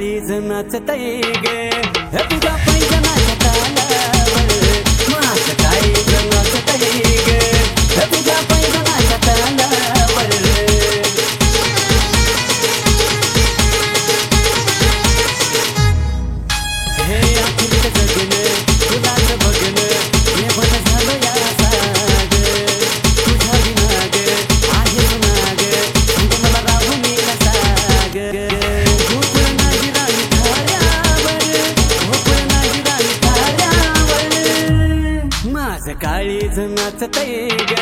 काळीज नाचतय ग तुझ्या पैजनाच्या तालावर माझं काळीज नाचतय ग तुझ्या पैजनाच्या तालावर हे आखिर जगन तुलाच बघन हे बन झालं या साग तुझ्या विना ग आहे जुना ग सांग मला राहून येईल साग झोपळ नाही राणी थाऱ्यावर झोपळ नाही राणी थाऱ्यावर माझं काळीज नाचतय ग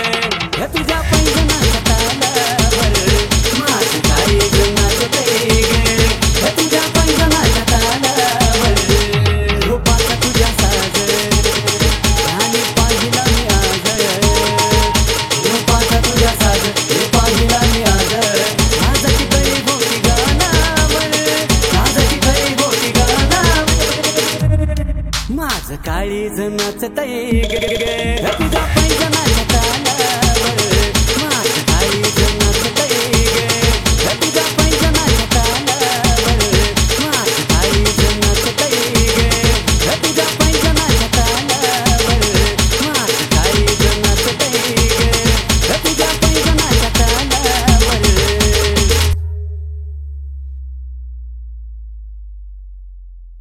तुझ्या पैजनाच्या तालावर माझं काळीज नाचतय ग तुझ्या पैजनाच्या तालावर रूपाचा तुझ्या साज आणि पाहिला मी आज रूपाचा तुझ्या साज पाहिला मी आज माझी गळी होती गाणावर माझी गळी होती गाणावर माझं काळीज नाचतय ग तुझ्या पैजनाच्या